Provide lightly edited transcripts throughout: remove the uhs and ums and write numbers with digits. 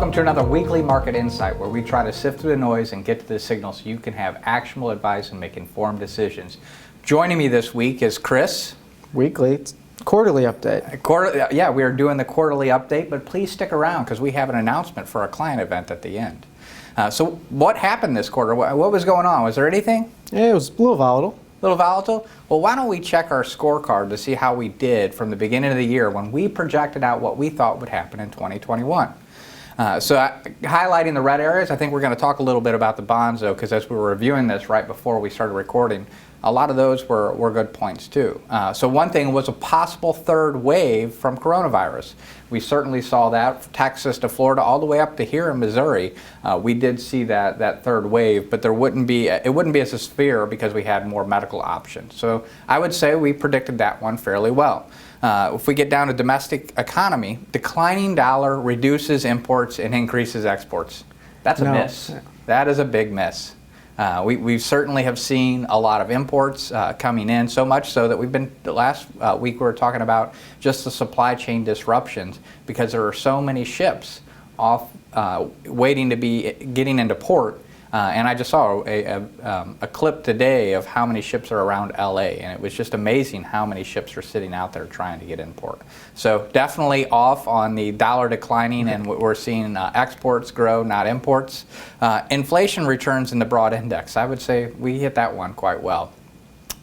Welcome to another weekly market insight where we try to sift through the noise and get to the signal so you can have actionable advice and make informed decisions. Joining me this week is Chris. Weekly, it's quarterly update. Yeah, we are doing the quarterly update, but please stick around because we have an announcement for a client event at the end. So what happened this quarter? What was going on? Was there anything? Yeah, it was a little volatile. A little volatile? Well, why don't we check our scorecard to see how we did from the beginning of the year when we projected out what we thought would happen in 2021. Highlighting the red areas, I think we're going to talk a little bit about the bonds, though, because as we were reviewing this right before we started recording, a lot of those were good points, too. So one thing was a possible third wave from coronavirus. We certainly saw that from Texas to Florida, all the way up to here in Missouri. We did see that third wave, but it wouldn't be as severe because we had more medical options. So I would say we predicted that one fairly well. If we get down to domestic economy, declining dollar reduces imports and increases exports. That's a miss. That is a big miss. We certainly have seen a lot of imports coming in, so much so that last week we were talking about just the supply chain disruptions because there are so many ships off waiting to be getting into port. And I just saw a clip today of how many ships are around LA, and it was just amazing how many ships are sitting out there trying to get in port. So definitely off on the dollar declining, and we're seeing exports grow, not imports. Inflation returns in the broad index. I would say we hit that one quite well.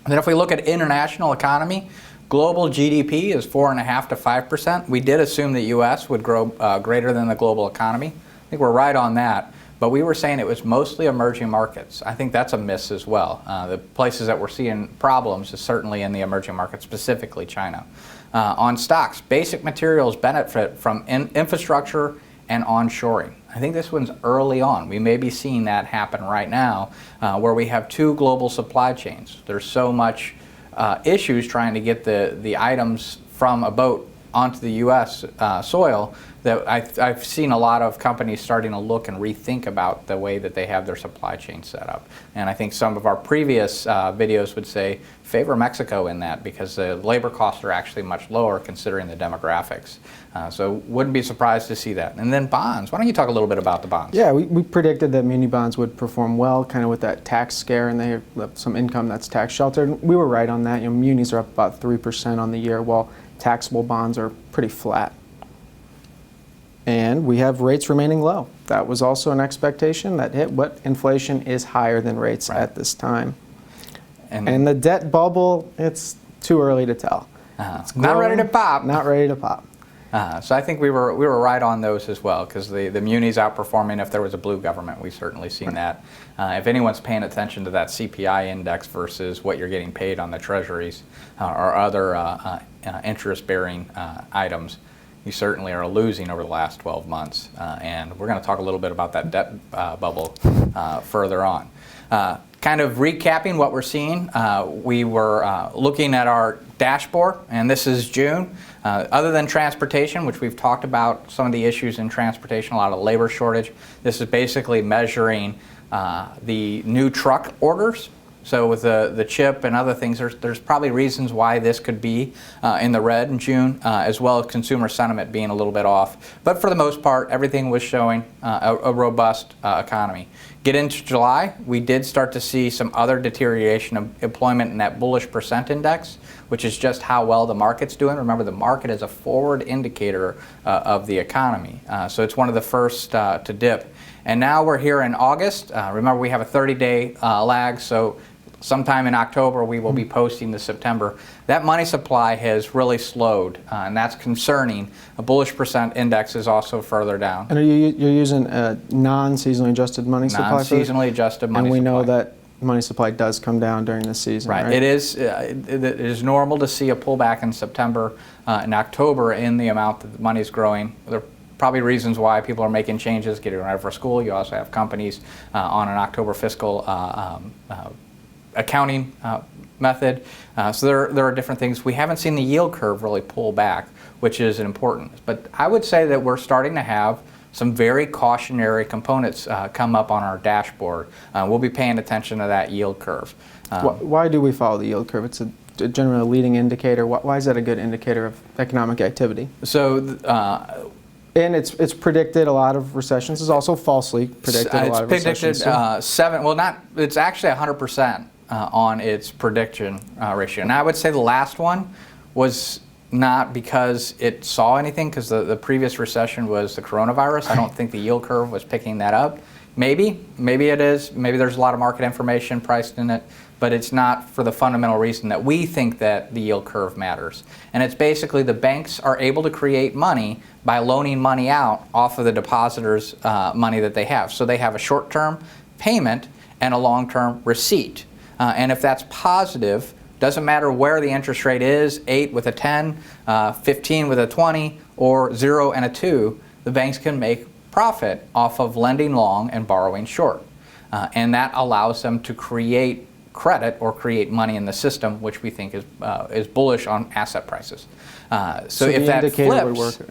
And then if we look at international economy, global GDP is 4.5% to 5%. We did assume the U.S. would grow greater than the global economy. I think we're right on that. But we were saying it was mostly emerging markets. I think that's a miss as well. The places that we're seeing problems is certainly in the emerging markets, specifically China. On stocks, basic materials benefit from infrastructure and onshoring. I think this one's early on. We may be seeing that happen right now where we have two global supply chains. There's so much issues trying to get the items from a boat onto the U.S. Soil that I've seen a lot of companies starting to look and rethink about the way that they have their supply chain set up. And I think some of our previous videos would say favor Mexico in that because the labor costs are actually much lower considering the demographics. So wouldn't be surprised to see that. And then bonds. Why don't you talk a little bit about the bonds? Yeah, we predicted that muni bonds would perform well, kind of with that tax scare, and they have some income that's tax sheltered. We were right on that. Munis are up about 3% on the year, while taxable bonds are pretty flat. And we have rates remaining low. That was also an expectation that hit, but inflation is higher than rates at this time. And the debt bubble, it's too early to tell. It's not ready to pop. Not ready to pop. So I think we were right on those as well because the munis outperforming. If there was a blue government, we've certainly seen that. If anyone's paying attention to that CPI index versus what you're getting paid on the treasuries or other interest-bearing items, you certainly are losing over the last 12 months. And we're going to talk a little bit about that debt bubble further on. Kind of recapping what we're seeing, we were looking at our dashboard, and this is June. Other than transportation, which we've talked about some of the issues in transportation, a lot of labor shortage, this is basically measuring the new truck orders. So with the chip and other things, there's probably reasons why this could be in the red in June, as well as consumer sentiment being a little bit off. But for the most part, everything was showing a robust economy. Get into July, we did start to see some other deterioration of employment in that bullish percent index, which is just how well the market's doing. Remember, the market is a forward indicator of the economy. So it's one of the first to dip. And now we're here in August. Remember, we have a 30-day lag, so sometime in October we will be posting the September. That money supply has really slowed, and that's concerning. A bullish percent index is also further down. And you're using a non-seasonally adjusted money supply? Non-seasonally adjusted money supply. And we know that money supply does come down during the season, right? It is normal to see a pullback in September and October in the amount that the money is growing. There are probably reasons why people are making changes, getting ready for school. You also have companies on an October fiscal accounting method. So there are different things. We haven't seen the yield curve really pull back, which is important. But I would say that we're starting to have some very cautionary components come up on our dashboard. We'll be paying attention to that yield curve. Why do we follow the yield curve? It's generally a leading indicator. Why is that a good indicator of economic activity? So And it's predicted a lot of recessions. It's also falsely predicted a lot of recessions. It's predicted 7. Well, not. It's actually 100% on its prediction ratio. And I would say the last one was not because it saw anything, because the previous recession was the coronavirus. I don't think the yield curve was picking that up. Maybe it is. Maybe there's a lot of market information priced in it, but it's not for the fundamental reason that we think that the yield curve matters. And it's basically the banks are able to create money by loaning money out off of the depositors' money that they have. So they have a short-term payment and a long-term receipt. And if that's positive, doesn't matter where the interest rate is, 8 with a 10, 15 with a 20, or 0 and a 2, the banks can make profit off of lending long and borrowing short. And that allows them to create credit or create money in the system, which we think is bullish on asset prices. So if that flips,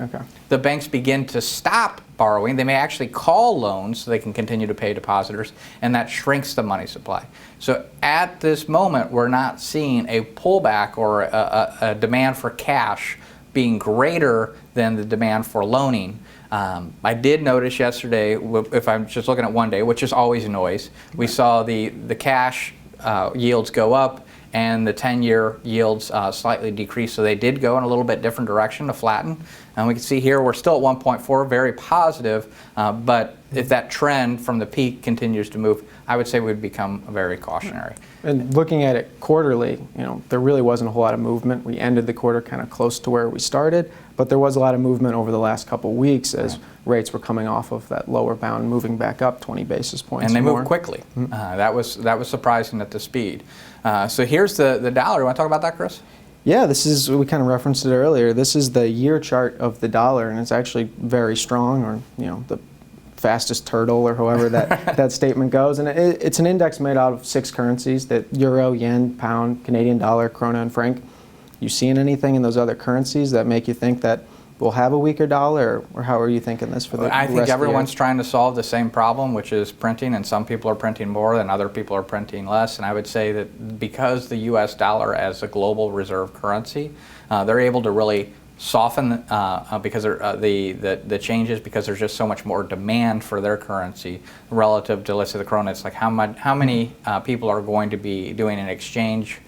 the banks begin to stop borrowing. They may actually call loans so they can continue to pay depositors, and that shrinks the money supply. So at this moment, we're not seeing a pullback or a demand for cash being greater than the demand for loaning. I did notice yesterday, if I'm just looking at one day, which is always noise, we saw the cash yields go up and the 10-year yields slightly decrease. So they did go in a little bit different direction to flatten. And we can see here we're still at 1.4, very positive. But if that trend from the peak continues to move, I would say we'd become very cautionary. And looking at it quarterly, there really wasn't a whole lot of movement. We ended the quarter kind of close to where we started, but there was a lot of movement over the last couple of weeks as rates were coming off of that lower bound, moving back up 20 basis points. And they moved quickly. That was surprising at the speed. So here's the dollar. You want to talk about that, Chris? Yeah, we kind of referenced it earlier. This is the year chart of the dollar, and it's actually very strong, or the fastest turtle, or however that statement goes. And it's an index made out of 6 currencies: that euro, yen, pound, Canadian dollar, krona, and franc. You seeing anything in those other currencies that make you think that we'll have a weaker dollar, or how are you thinking this for the rest of the year? I think everyone's trying to solve the same problem, which is printing, and some people are printing more and other people are printing less. And I would say that because the U.S. dollar as a global reserve currency, they're able to really soften because the changes, because there's just so much more demand for their currency relative to, let's say, the krona. It's like how many people are going to be doing an exchange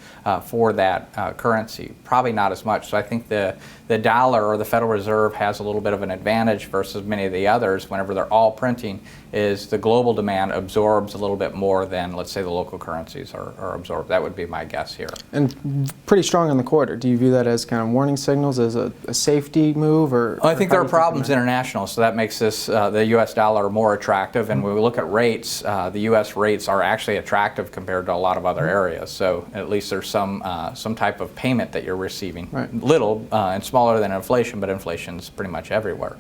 for that currency? Probably not as much. So I think the dollar, or the Federal Reserve, has a little bit of an advantage versus many of the others. Whenever they're all printing, is the global demand absorbs a little bit more than, let's say, the local currencies are absorbed. That would be my guess here. And pretty strong in the quarter. Do you view that as kind of warning signals, as a safety move, or? I think there are problems international, so that makes this the U.S. dollar more attractive. And when we look at rates, the U.S. rates are actually attractive compared to a lot of other areas. So at least there's some type of payment that you're receiving. Right. Little and smaller than inflation, but inflation's pretty much everywhere.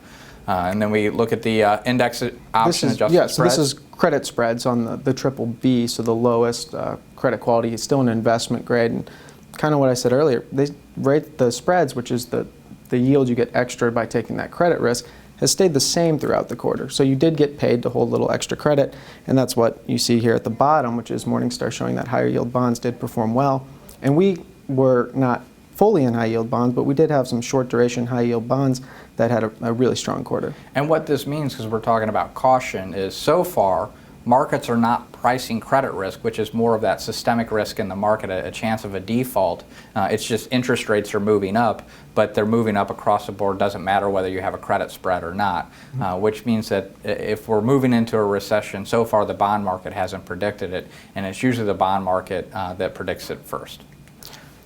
And then we look at the index option adjusted spreads. So this is credit spreads on the triple B, so the lowest credit quality. It's still an investment grade. And kind of what I said earlier, they rate the spreads, which is the yield you get extra by taking that credit risk, has stayed the same throughout the quarter. So you did get paid to hold a little extra credit, and that's what you see here at the bottom, which is Morningstar showing that higher yield bonds did perform well. And we were not fully in high yield bonds, but we did have some short duration high yield bonds that had a really strong quarter. And what this means, because we're talking about caution, is so far markets are not pricing credit risk, which is more of that systemic risk in the market, a chance of a default. It's just interest rates are moving up, but they're moving up across the board. Doesn't matter whether you have a credit spread or not, which means that if we're moving into a recession, so far the bond market hasn't predicted it, and it's usually the bond market that predicts it first.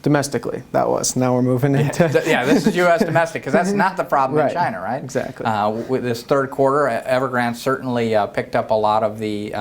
Domestically, that was. Now we're moving into... Yeah, this is U.S. domestic, because that's not the problem in China, right? Exactly. With this third quarter, Evergrande certainly picked up a lot of the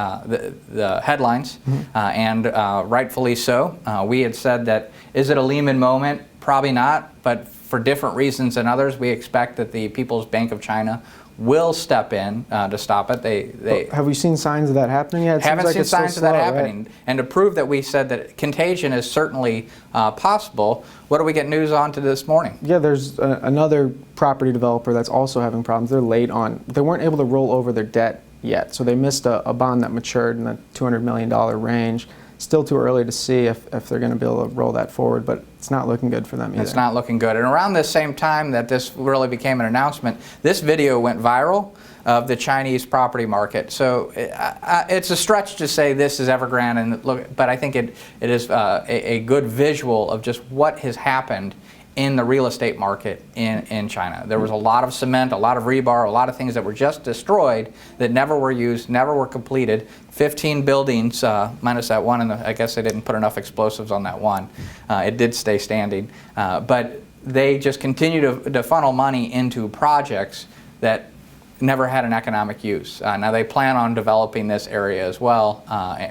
headlines, and rightfully so. We had said that, is it a Lehman moment? Probably not, but for different reasons than others, we expect that the People's Bank of China will step in to stop it. Have we seen signs of that happening yet? Haven't seen signs of that happening. Right? And to prove that we said that contagion is certainly possible, what do we get news on to this morning? Yeah, there's another property developer that's also having problems. They're late on. They weren't able to roll over their debt yet, so they missed a bond that matured in the $200 million range. still too early to see if they're going to be able to roll that forward, but it's not looking good for them either. It's not looking good. And around the same time that this really became an announcement, this video went viral of the Chinese property market. So it's a stretch to say this is Evergrande, and look, but I think it is a good visual of just what has happened in the real estate market in China. There was a lot of cement, a lot of rebar, a lot of things that were just destroyed that never were used, never were completed. 15 buildings, minus that one, and I guess they didn't put enough explosives on that one. It did stay standing. But they just continue to funnel money into projects that never had an economic use. Now they plan on developing this area as well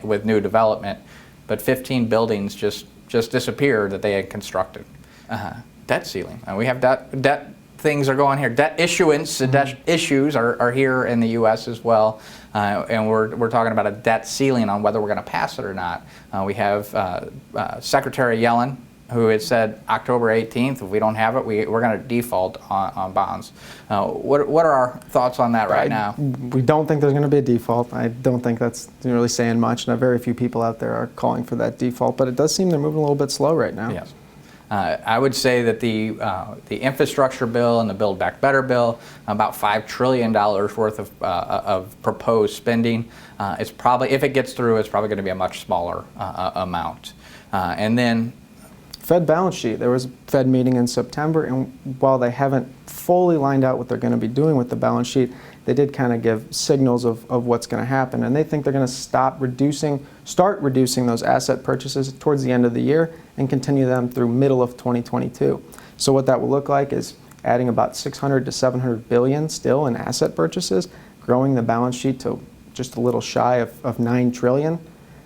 with new development, but 15 buildings just disappeared that they had constructed. Debt ceiling. We have debt things are going here. Debt issuance, debt issues are here in the U.S. as well, and we're talking about a debt ceiling on whether we're going to pass it or not. We have Secretary Yellen, who had said October 18th, if we don't have it, we're going to default on bonds. What are our thoughts on that right now? We don't think there's going to be a default. I don't think that's really saying much. Now, very few people out there are calling for that default, but it does seem they're moving a little bit slow right now. Yes. I would say that the infrastructure bill and the Build Back Better bill, about $5 trillion worth of proposed spending. It's probably, if it gets through, it's probably going to be a much smaller amount. And then Fed balance sheet. There was a Fed meeting in September, and while they haven't fully lined out what they're going to be doing with the balance sheet, they did kind of give signals of what's going to happen, and they think they're going to start reducing those asset purchases towards the end of the year and continue them through middle of 2022. So what that will look like is adding about 600 to 700 billion still in asset purchases, growing the balance sheet to just a little shy of 9 trillion.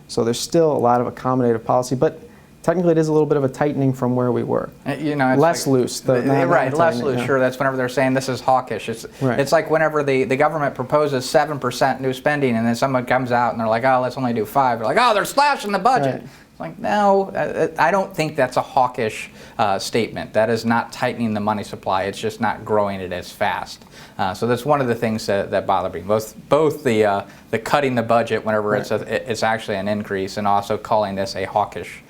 So there's still a lot of accommodative policy, but technically it is a little bit of a tightening from where we were. You know, less loose. Right, less loose, sure. That's whenever they're saying this is hawkish. It's like whenever the government proposes 7% new spending and then someone comes out and they're like, oh, let's only do 5. They're like, oh, they're slashing the budget. Right. It's like, no, I don't think that's a hawkish statement. That is not tightening the money supply. It's just not growing it as fast. So that's one of the things that bother me. Both the cutting the budget whenever Right. it's actually an increase, and also calling this a hawkish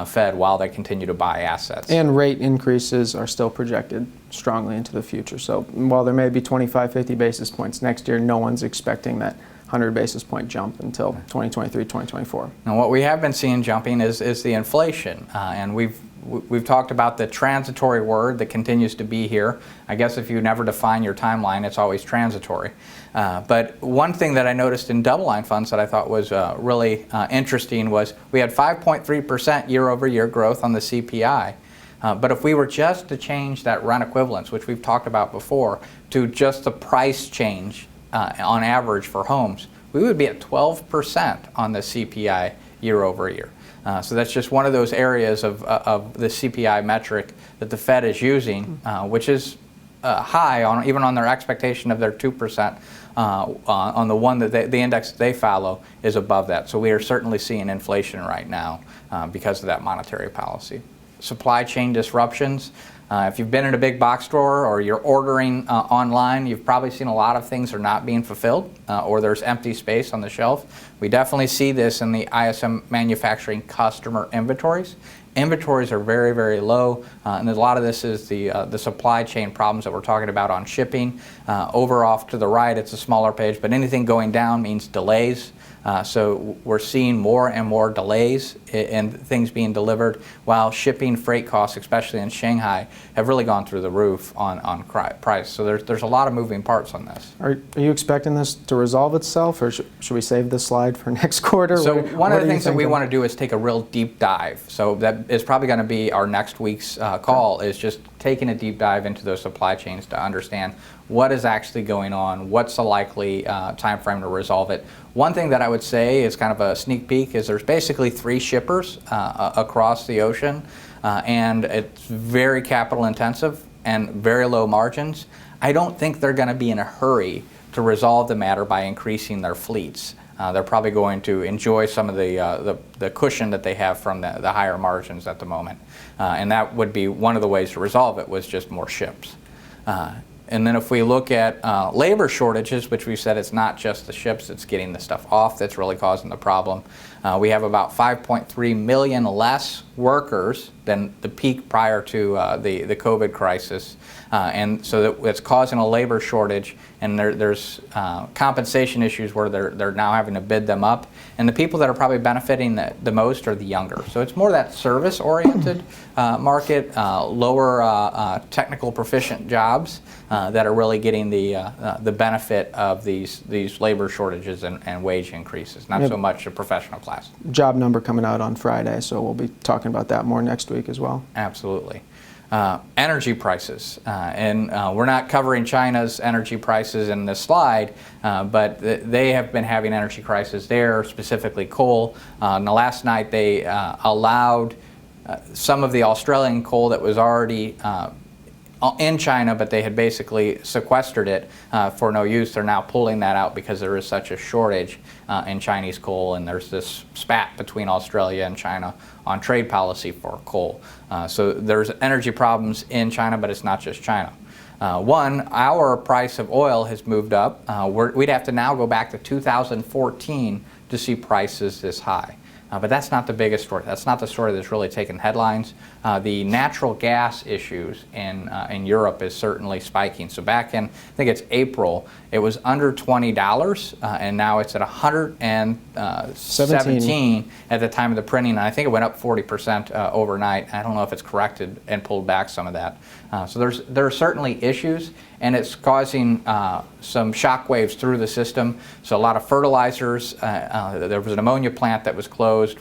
Fed while they continue to buy assets. And rate increases are still projected strongly into the future. So while there may be 25, 50 basis points next year, no one's expecting that 100 basis point jump until 2023, 2024. Now what we have been seeing jumping is the inflation, and we've talked about the transitory word that continues to be here. I guess if you never define your timeline, it's always transitory. But one thing that I noticed in double line funds that I thought was really interesting was we had 5.3% year over year growth on the CPI. But if we were just to change that rent equivalence, which we've talked about before, to just the price change on average for homes, we would be at 12% on the CPI year over year. So that's just one of those areas of the CPI metric that the Fed is using, which is high even on their expectation of their 2%. On the one that the index they follow is above that. So we are certainly seeing inflation right now because of that monetary policy. Supply chain disruptions. If you've been in a big box store or you're ordering online, you've probably seen a lot of things are not being fulfilled or there's empty space on the shelf. We definitely see this in the ISM manufacturing customer inventories. Inventories are very, very low, and a lot of this is the supply chain problems that we're talking about on shipping. Over off to the right, it's a smaller page, but anything going down means delays. So we're seeing more and more delays in things being delivered, while shipping freight costs, especially in Shanghai, have really gone through the roof on price. So there's a lot of moving parts on this. Are you expecting this to resolve itself, or should we save this slide for next quarter? So one of the things that we want to do is take a real deep dive. So that is probably going to be our next week's call, is just taking a deep dive into those supply chains to understand what is actually going on, what's the likely time frame to resolve it. One thing that I would say is kind of a sneak peek is there's basically 3 shippers across the ocean, and it's very capital intensive and very low margins. I don't think they're going to be in a hurry to resolve the matter by increasing their fleets. They're probably going to enjoy some of the cushion that they have from the higher margins at the moment. And that would be one of the ways to resolve it, was just more ships. And then if we look at labor shortages, which we said it's not just the ships that's getting the stuff off that's really causing the problem. We have about 5.3 million less workers than the peak prior to the COVID crisis. And so it's causing a labor shortage, and there's compensation issues where they're now having to bid them up. And the people that are probably benefiting the most are the younger. So it's more that service-oriented market, lower technical proficient jobs that are really getting the benefit of these labor shortages and wage increases, not so much the professional class. Job number coming out on Friday, so we'll be talking about that more next week as well. Absolutely. Energy prices, and we're not covering China's energy prices in this slide, but they have been having energy crisis there, specifically coal. And last night they allowed some of the Australian coal that was already in China, but they had basically sequestered it for no use. They're now pulling that out because there is such a shortage in Chinese coal, and there's this spat between Australia and China on trade policy for coal. So there's energy problems in China, but it's not just China. One, our price of oil has moved up. We'd have to now go back to 2014 to see prices this high. But that's not the biggest story. That's not the story that's really taken headlines. The natural gas issues in Europe is certainly spiking. So back in, I think it's April, it was under $20, and now it's at 117 at the time of the printing. And I think it went up 40% overnight. I don't know if it's corrected and pulled back some of that. So there are certainly issues, and it's causing some shock waves through the system. So a lot of fertilizers, there was an ammonia plant that was closed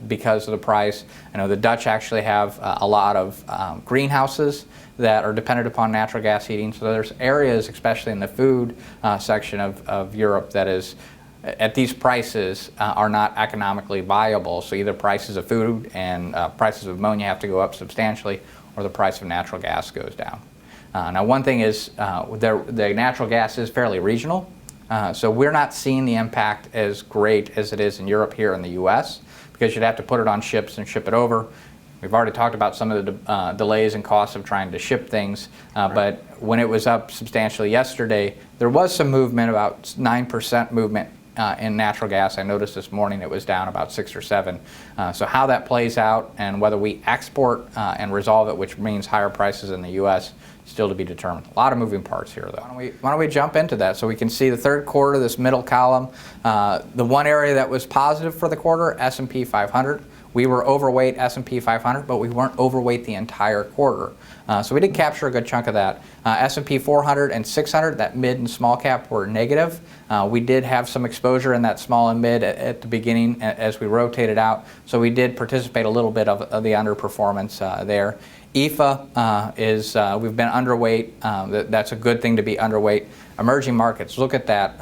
because of the price. I know the Dutch actually have a lot of greenhouses that are dependent upon natural gas heating. So there's areas, especially in the food section of Europe, that is at these prices are not economically viable. So either prices of food and prices of ammonia have to go up substantially, or the price of natural gas goes down. Now, one thing is the natural gas is fairly regional, so we're not seeing the impact as great as it is in Europe here in the U.S., because you'd have to put it on ships and ship it over. We've already talked about some of the delays and costs of trying to ship things, but when it was up substantially yesterday, there was some movement, about 9% movement in natural gas. I noticed this morning it was down about 6 or 7. So how that plays out and whether we export and resolve it, which means higher prices in the U.S., still to be determined. A lot of moving parts here, though. Why don't we jump into that so we can see the third quarter, this middle column. The one area that was positive for the quarter, S&P 500. We were overweight S&P 500, but we weren't overweight the entire quarter. So we did capture a good chunk of that. S&P 400 and 600, that mid and small cap, were negative. We did have some exposure in that small and mid at the beginning as we rotated out. So we did participate a little bit of the underperformance there. EFA we've been underweight. That's a good thing to be underweight. Emerging markets, look at that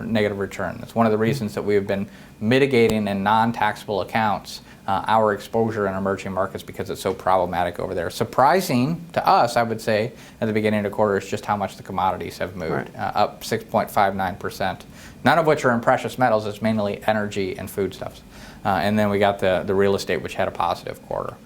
negative return. That's one of the reasons that we have been mitigating in non-taxable accounts our exposure in emerging markets, because it's so problematic over there. Surprising to us, I would say, at the beginning of the quarter is just how much the commodities have moved, up 6.59%. None of which are in precious metals. It's mainly energy and foodstuffs. And then we got the real estate, which had a positive quarter.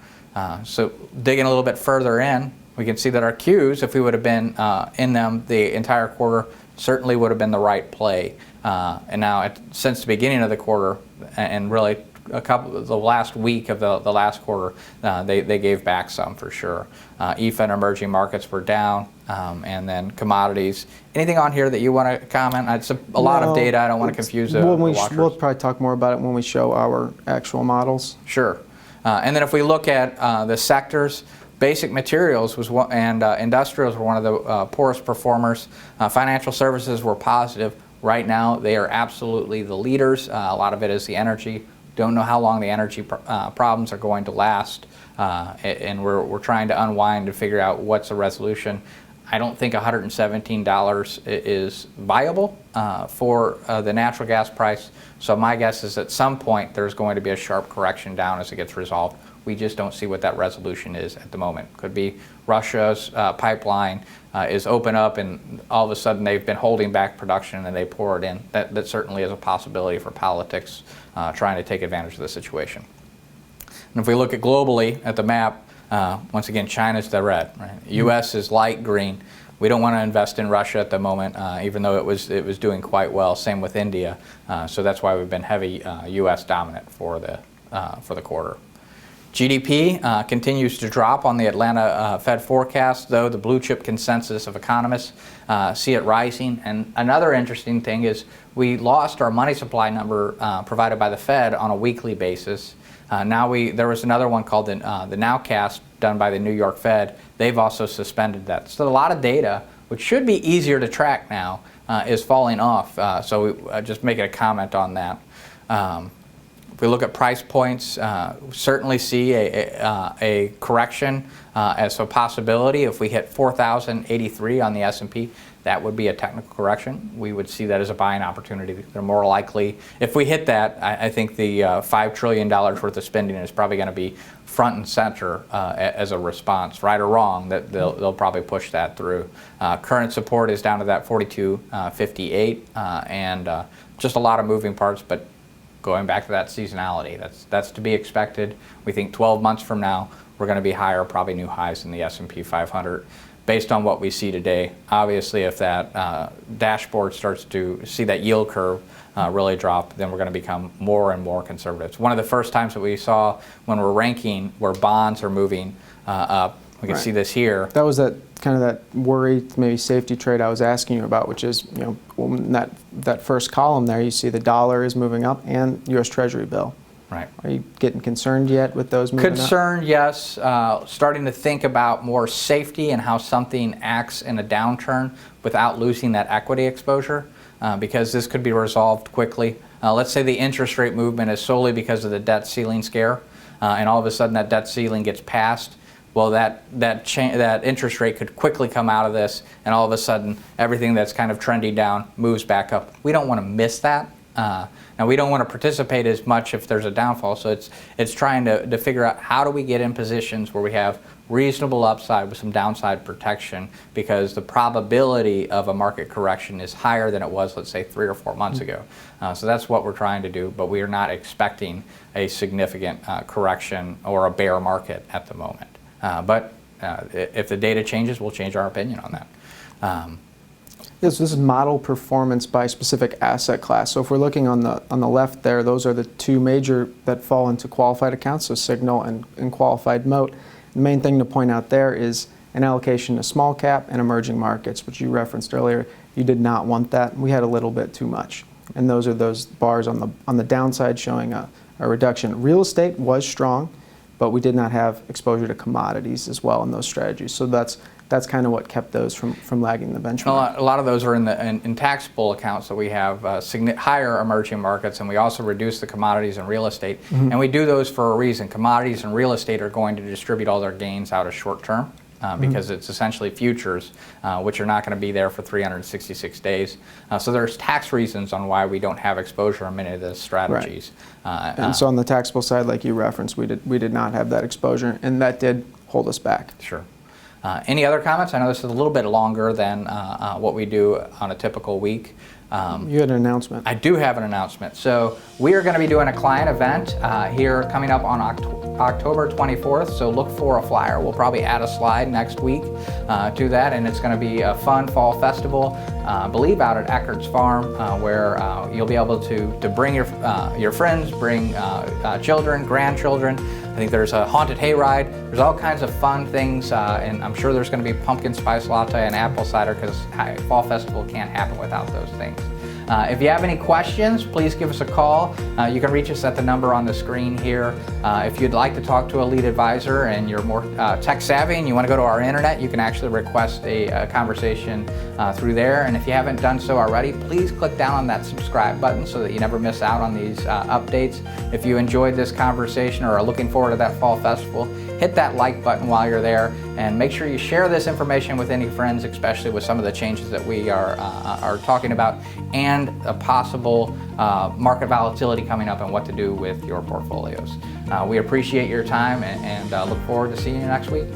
So digging a little bit further in, we can see that our Qs, if we would have been in them the entire quarter, certainly would have been the right play. And now, since the beginning of the quarter, and really the last week of the last quarter, they gave back some for sure. EFA and emerging markets were down, and then commodities. Anything on here that you want to comment? It's a lot of data. I don't want to confuse the watchers. We'll probably talk more about it when we show our actual models. Sure. And then if we look at the sectors, basic materials and industrials were one of the poorest performers. Financial services were positive. Right now, they are absolutely the leaders. A lot of it is the energy. Don't know how long the energy problems are going to last, and we're trying to unwind and figure out what's the resolution. I don't think $117 is viable for the natural gas price. So my guess is at some point there's going to be a sharp correction down as it gets resolved. We just don't see what that resolution is at the moment. Could be Russia's pipeline is open up, and all of a sudden they've been holding back production and they pour it in. That certainly is a possibility for politics trying to take advantage of the situation. And if we look at globally at the map, once again, China's the red. Right? U.S. is light green. We don't want to invest in Russia at the moment, even though it was doing quite well. Same with India. So that's why we've been heavy U.S. dominant for the quarter. GDP continues to drop on the Atlanta Fed forecast, though the blue chip consensus of economists see it rising. And another interesting thing is we lost our money supply number provided by the Fed on a weekly basis. There was another one called the Nowcast done by the New York Fed. They've also suspended that. So a lot of data, which should be easier to track now, is falling off. So just making a comment on that. If we look at price points, certainly see a correction as a possibility. If we hit 4,083 on the S&P, that would be a technical correction. We would see that as a buying opportunity. They're more likely. If we hit that, I think the $5 trillion worth of spending is probably going to be front and center as a response, right or wrong. That they'll probably push that through. Current support is down to that 42.58, and just a lot of moving parts, but going back to that seasonality, that's to be expected. We think 12 months from now, we're going to be higher, probably new highs in the S&P 500, based on what we see today. Obviously, if that dashboard starts to see that yield curve really drop, then we're going to become more and more conservative. It's one of the first times that we saw when we're ranking where bonds are moving up. We can see this here. That was that worry, maybe safety trade I was asking you about, which is, in that first column there, you see the dollar is moving up and U.S. Treasury bill. Right. Are you getting concerned yet with those moving up? Concerned, yes. Starting to think about more safety and how something acts in a downturn without losing that equity exposure, because this could be resolved quickly. Let's say the interest rate movement is solely because of the debt ceiling scare, and all of a sudden that debt ceiling gets passed. Well, that interest rate could quickly come out of this, and all of a sudden, everything that's kind of trending down moves back up. We don't want to miss that. Now, we don't want to participate as much if there's a downfall, so it's trying to figure out how do we get in positions where we have reasonable upside with some downside protection, because the probability of a market correction is higher than it was, let's say, 3 or 4 months ago. So that's what we're trying to do, but we are not expecting a significant correction or a bear market at the moment. But if the data changes, we'll change our opinion on that. Yes, this is model performance by specific asset class. So if we're looking on the left there, those are the two major that fall into qualified accounts, so Signal and qualified moat. The main thing to point out there is an allocation to small cap and emerging markets, which you referenced earlier. You did not want that. We had a little bit too much. And those are those bars on the downside showing a reduction. Real estate was strong, but we did not have exposure to commodities as well in those strategies. So that's kind of what kept those from lagging the benchmark. A lot of those are in taxable accounts, so we have higher emerging markets, and we also reduce the commodities and real estate. Mm-hmm. And we do those for a reason. Commodities and real estate are going to distribute all their gains out as short term. Because it's essentially futures, which are not going to be there for 366 days. So there's tax reasons on why we don't have exposure in many of those strategies. Right. And so on the taxable side, like you referenced, we did not have that exposure, and that did hold us back. Sure. Any other comments? I know this is a little bit longer than what we do on a typical week. You had an announcement. I do have an announcement. So we are going to be doing a client event here coming up on October 24th. So look for a flyer. We'll probably add a slide next week to that, and it's going to be a fun fall festival, I believe out at Eckert's Farm, where you'll be able to bring your friends, bring children, grandchildren. I think there's a haunted hayride. There's all kinds of fun things, and I'm sure there's going to be pumpkin spice latte and apple cider, because fall festival can't happen without those things. If you have any questions, please give us a call. You can reach us at the number on the screen here. If you'd like to talk to a lead advisor and you're more tech savvy and you want to go to our internet, you can actually request a conversation through there. And if you haven't done so already, please click down on that subscribe button so that you never miss out on these updates. If you enjoyed this conversation or are looking forward to that fall festival, hit that like button while you're there, and make sure you share this information with any friends, especially with some of the changes that we are talking about, and a possible market volatility coming up and what to do with your portfolios. We appreciate your time and look forward to seeing you next week.